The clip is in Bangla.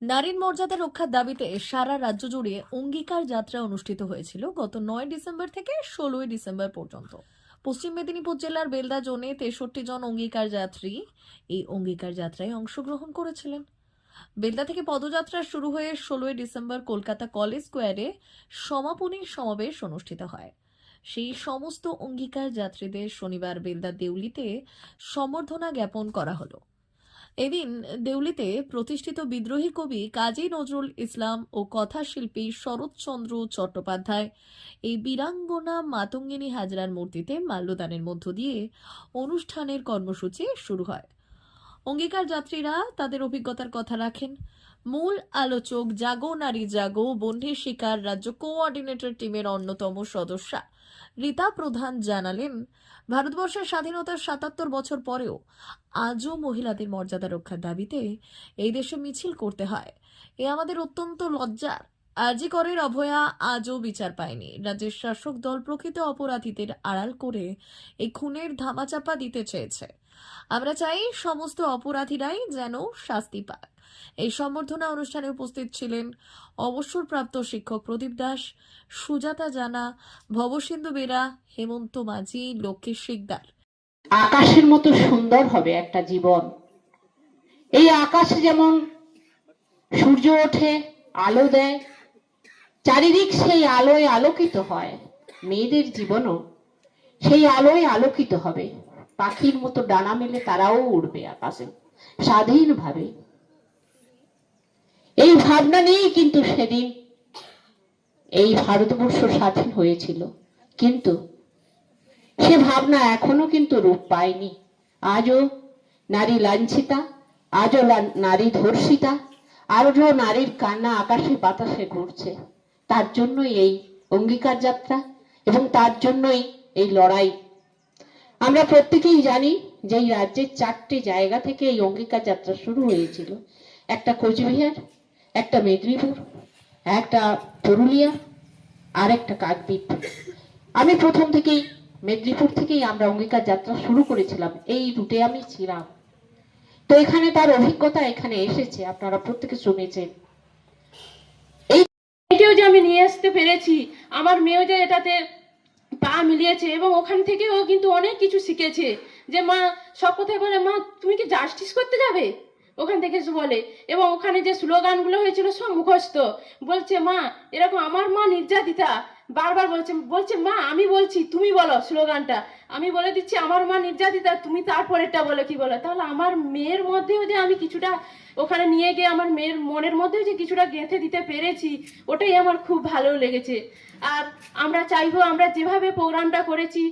নারীর মর্যাদা রক্ষার দাবিতে সারা রাজ্য জুড়ে অঙ্গীকার যাত্রা অনুষ্ঠিত হয়েছিল গত 9 ডিসেম্বর থেকে 16ই ডিসেম্বর পর্যন্ত। পশ্চিম মেদিনীপুর জেলার বেলদা জোনে 63 জন অঙ্গীকার যাত্রী এই অঙ্গীকার যাত্রায় অংশগ্রহণ করেছিলেন। বেলদা থেকে পদযাত্রা শুরু হয়ে 16ই ডিসেম্বর কলকাতা কলেজ স্কোয়ারে সমাপনী সমাবেশ অনুষ্ঠিত হয়। সেই সমস্ত অঙ্গীকার যাত্রীদের শনিবার বেলদা দেউলিতে সম্বর্ধনা জ্ঞাপন করা হলো। এদিন দেউলিতে প্রতিষ্ঠিত বিদ্রোহী কবি কাজী নজরুল ইসলাম ও কথাশিল্পী শরৎচন্দ্র চট্টোপাধ্যায় এই বীরাঙ্গনা মাতঙ্গিনী হাজরার মূর্তিতে মাল্যদানের মধ্য দিয়ে অনুষ্ঠানের কর্মসূচি শুরু হয়। অঙ্গীকার যাত্রীরা তাদের অভিজ্ঞতার কথা রাখেন। মূল আলোচক জাগো নারী জাগো বন্ধের শিকার রাজ্য কোঅর্ডিনেটর টিমের অন্যতম সদস্যা রীতা প্রধান জানালেন, ভারতবর্ষের স্বাধীনতার 77 বছর পরেও আজও মহিলাদের মর্যাদা রক্ষার দাবিতে এই দেশে মিছিল করতে হয়। এ আমাদের অত্যন্ত লজ্জার। আরজি করের অভয়া আজও বিচার পায়নি। রাজ্যের শাসক দল প্রকৃত অপরাধীদের আড়াল করে এই খুনের ধামাচাপা দিতে চেয়েছে। আমরা চাই সমস্ত অপরাধীরাই যেন শাস্তি পাক। এই সম্বর্ধনা অনুষ্ঠানে উপস্থিত ছিলেন অবসরপ্রাপ্ত শিক্ষক প্রদীপ দাস, সুজাতা জানা, ভবসিন্ধু বেরা, হেমন্ত মাঝি, লক্ষ্মী শিকদার। আকাশের মতো সুন্দর হবে একটা জীবন। এই আকাশে যেমন সূর্য ওঠে, আলো দেয়, চারিদিক সেই আলোয় আলোকিত হয়, মেয়েদের জীবনও সেই আলোয় আলোকিত হবে। পাখির মতো ডানা মেলে তারাও উড়বে আকাশে স্বাধীনভাবে। এই ভাবনা নিয়েই কিন্তু সেদিন এই ভারতবর্ষ স্বাধীন হয়েছিল, কিন্তু সে ভাবনা এখনো কিন্তু রূপ পায়নি। আজও নারী লাঞ্ছিতা, আজও নারী ধর্ষিতা, আজও নারীর কান্না আকাশে বাতাসে ঘুরছে। তার জন্যই এই অঙ্গীকার যাত্রা এবং তার জন্যই এই লড়াই। আমরা প্রত্যেকেই জানি যে এই রাজ্যের 4টে জায়গা থেকে এই অঙ্গীকার যাত্রা শুরু হয়েছিল। একটা কোচবিহার, একটা মেদিনীপুর, একটা পুরুলিয়া, আর একটা কাকদ্বীপ। আমি প্রথম থেকেই মেদিনীপুর থেকেই আমরা অঙ্গীকার যাত্রা শুরু করেছিলাম, এই রুটে আমি ছিলাম। তো এখানে তার অভিজ্ঞতা এখানে এসেছে, আপনারা প্রত্যেকে শুনেছেন। এইটাও যে আমি নিয়ে আসতে পেরেছি, আমার মেয়েও যে এটাতে পা মিলিয়েছে এবং ওখান থেকে ও কিন্তু অনেক কিছু শিখেছে। যে মা সব কথাই বলে, মা তুমি কি জাস্টিস করতে যাবে, ওখান থেকে বলে। এবং ওখানে যে স্লোগানগুলো হয়েছিল সব মুখস্থ। বলছে মা এরকম, আমার মা নির্যাতিতা, বারবার বলছে বলছে মা আমি বলছি তুমি বলো স্লোগানটা, আমি বলে দিচ্ছি আমার মা নির্যাতিতা, তুমি তারপরেরটা বলে কি বলে। তাহলে আমার মেয়ের মধ্যেও যে আমি কিছুটা ওখানে নিয়ে গিয়ে আমার মেয়ের মনের মধ্যেও যে কিছুটা গেঁথে দিতে পেরেছি, ওটাই আমার খুব ভালো লেগেছে। আর আমরা চাইবো আমরা যেভাবে প্রোগ্রামটা করেছি